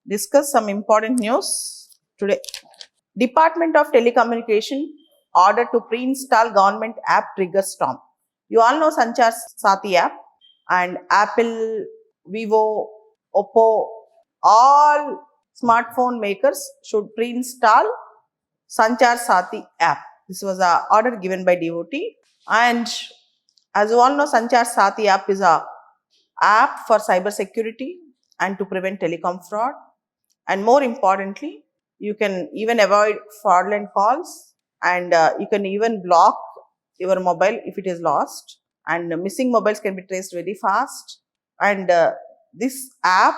discuss some important news today. Department of Telecommunication order to pre-install government app triggers storm. You all know Sanchar Sati app, and Apple, Vivo, Oppo, all smartphone makers should pre-install Sanchar Sati app. This was an order given by DOT, and as you all know, Sanchar Sati app is a app for cyber security and to prevent telecom fraud. And more importantly, you can even avoid fraudulent calls, and you can even block your mobile if it is lost, and missing mobiles can be traced very fast. And this app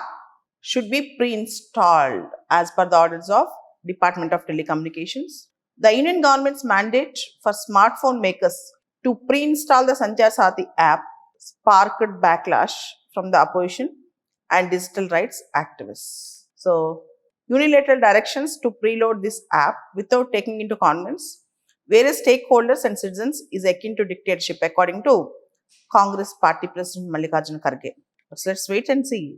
should be pre-installed as per the orders of Department of Telecommunications. The Union government's mandate for smartphone makers to pre-install the Sanchar Sati app sparked backlash from the opposition and digital rights activists. So, unilateral directions to preload this app without taking into cognizance various stakeholders and citizens is akin to dictatorship, according to Congress Party President Mallikarjuna Kharge. But let's wait and see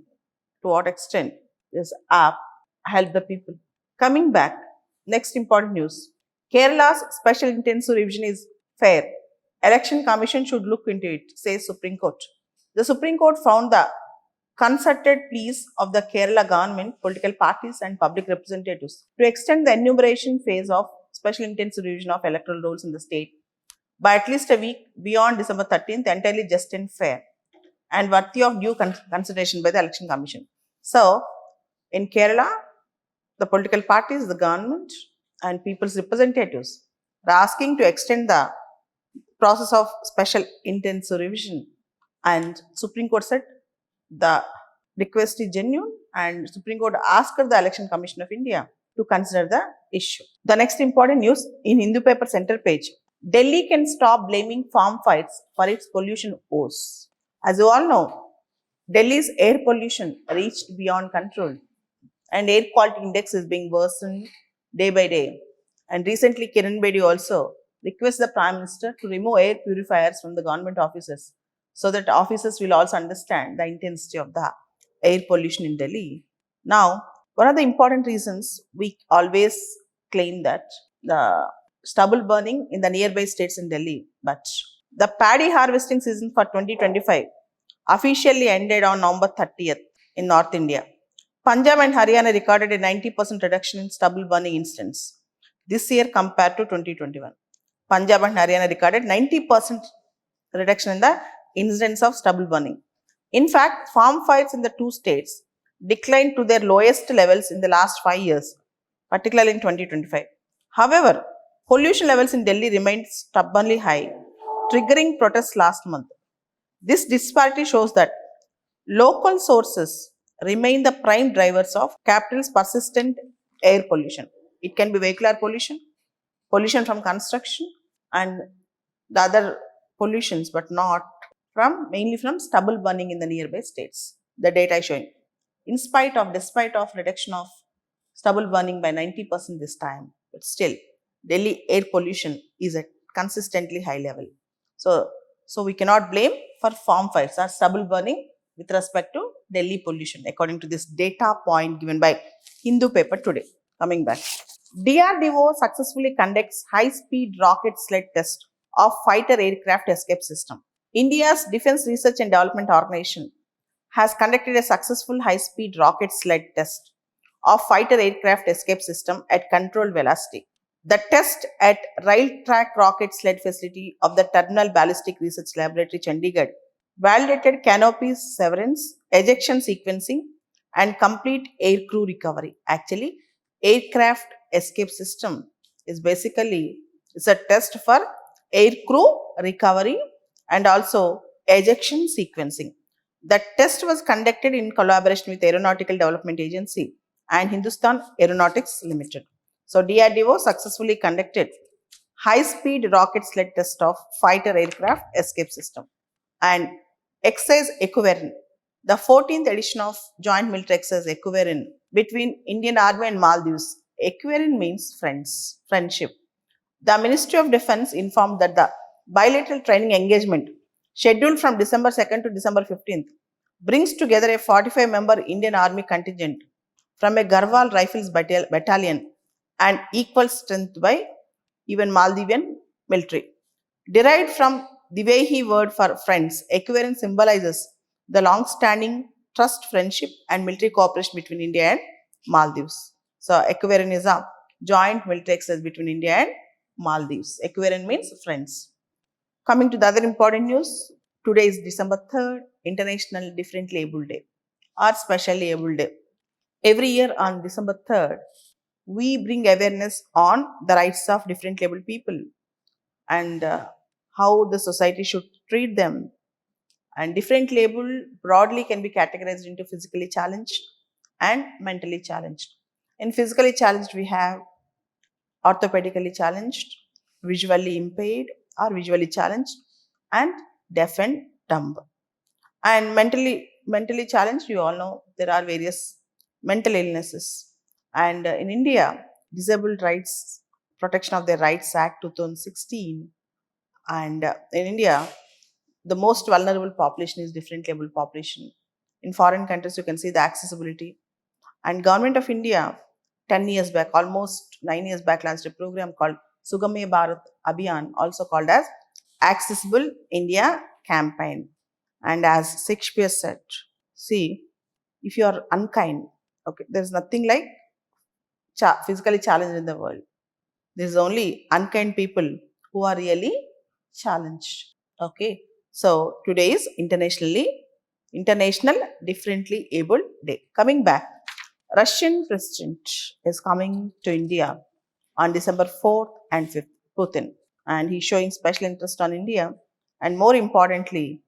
to what extent this app helped the people. Coming back, next important news. Kerala's special intensive revision is fair. Election Commission should look into it, says Supreme Court. The Supreme Court found the concerted pleas of the Kerala government, political parties and public representatives to extend the enumeration phase of special intensive revision of electoral rolls in the state by at least a week beyond December 13th, entirely just and fair and worthy of due consideration by the Election Commission. So, in Kerala, the political parties, the government and people's representatives are asking to extend the process of special intensive revision, and Supreme Court said the request is genuine, and Supreme Court asked the Election Commission of India to consider the issue. The next important news in Hindu paper center page. Delhi can stop blaming farm fights for its pollution woes. As you all know, Delhi's air pollution reached beyond control, and air quality index is being worsened day by day. And recently, Kiran Bedi also requested the Prime Minister to remove air purifiers from the government offices, so that officers will also understand the intensity of the air pollution in Delhi. Now, one of the important reasons we always claim that the stubble burning in the nearby states in Delhi, but the paddy harvesting season for 2025 officially ended on November 30th in North India. Punjab and Haryana recorded a 90% reduction in stubble burning incidents this year compared to 2021. Punjab and Haryana recorded 90% reduction in the incidents of stubble burning. In fact, farm fires in the two states declined to their lowest levels in the last 5 years, particularly in 2025. However, pollution levels in Delhi remained stubbornly high, triggering protests last month. This disparity shows that local sources remain the prime drivers of capital's persistent air pollution. It can be vehicular pollution, pollution from construction, and the other pollutions, but not mainly from stubble burning in the nearby states. The data is showing. Despite of reduction of stubble burning by 90% this time, but still Delhi air pollution is at consistently high level. So we cannot blame for farm fires or stubble burning with respect to Delhi pollution, according to this data point given by Hindu paper today. Coming back, DRDO successfully conducts high-speed rocket sled test of fighter aircraft escape system. India's Defence Research and Development Organization has conducted a successful high-speed rocket sled test of fighter aircraft escape system at controlled velocity. The test at rail track rocket sled facility of the Terminal Ballistic Research Laboratory, Chandigarh, validated canopy severance, ejection sequencing, and complete aircrew recovery. Actually, aircraft escape system is basically a test for aircrew recovery and also ejection sequencing. The test was conducted in collaboration with Aeronautical Development Agency and Hindustan Aeronautics Limited. So, DRDO successfully conducted high-speed rocket sled test of fighter aircraft escape system. And exercise Equivalent, the 14th edition of Joint Military Exercise Equivalent between Indian Army and Maldives. Equivalent means friendship. The Ministry of Defence informed that the bilateral training engagement scheduled from December 2nd to December 15th brings together a 45-member Indian Army contingent from a Garhwal Rifles battalion and equal strength by even Maldivian military. Derived from the Divehi word for friends, equivalent symbolizes the long-standing trust, friendship, and military cooperation between India and Maldives. So, equivalent is a joint military exercise between India and Maldives. Equivalent means friends. Coming to the other important news, today is December 3rd, International Differently Abled Day or Specially Abled Day. Every year on December 3rd, we bring awareness on the rights of differently abled people and how the society should treat them. And differently abled broadly can be categorized into physically challenged and mentally challenged. In physically challenged, we have orthopedically challenged, visually impaired or visually challenged, and deaf and dumb. And mentally challenged, you all know there are various mental illnesses. And in India, Disabled Rights Protection of Their Rights Act 2016, and in India, the most vulnerable population is differently able population. In foreign countries, you can see the accessibility. And Government of India, 10 years back, almost 9 years back, launched a program called Sugamaya Bharat Abhiyan, also called as Accessible India Campaign. And as Shakespeare said, see, if you are unkind, okay, there's nothing like physically challenged in the world. There's only unkind people who are really challenged. Okay, so today is International Differently Abled Day. Coming back, Russian president is coming to India on December 4th and 5th, Putin, and he's showing special interest on India. And more importantly,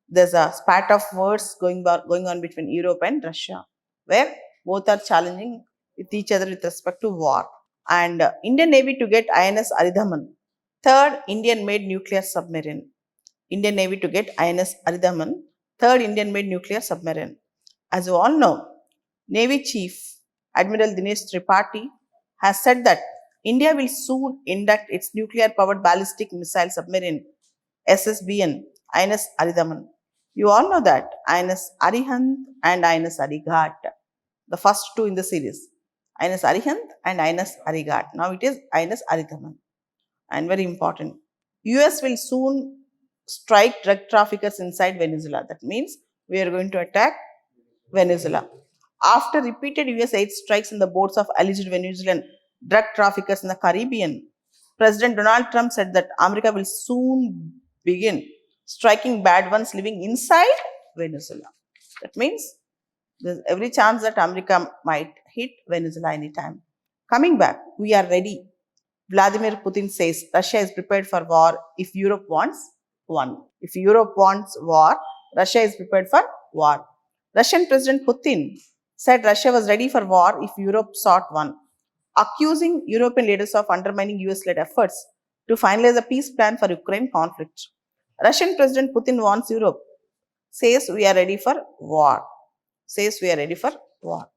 there's a spat of words going on between Europe and Russia, where both are challenging with each other with respect to war. And Indian Navy to get INS Aridhaman, third Indian-made nuclear submarine. Indian Navy to get INS Aridhaman, third Indian-made nuclear submarine. As you all know, Navy Chief Admiral Dinesh Tripathi has said that India will soon induct its nuclear-powered ballistic missile submarine SSBN INS Aridhaman. You all know that INS Arihant and INS Arighat, the first two in the series, INS Arihant and INS Arighat. Now it is INS Aridhaman. And very important, US will soon strike drug traffickers inside Venezuela. That means we are going to attack Venezuela. After repeated US aid strikes in the boats of alleged Venezuelan drug traffickers in the Caribbean, President Donald Trump said that America will soon begin striking bad ones living inside Venezuela. That means there's every chance that America might hit Venezuela anytime. Coming back, we are ready. Vladimir Putin says Russia is prepared for war if Europe wants one. If Europe wants war, Russia is prepared for war. Russian President Putin said Russia was ready for war if Europe sought one, accusing European leaders of undermining US-led efforts to finalize a peace plan for Ukraine conflict. Russian President Putin wants Europe, says we are ready for war. Says we are ready for war.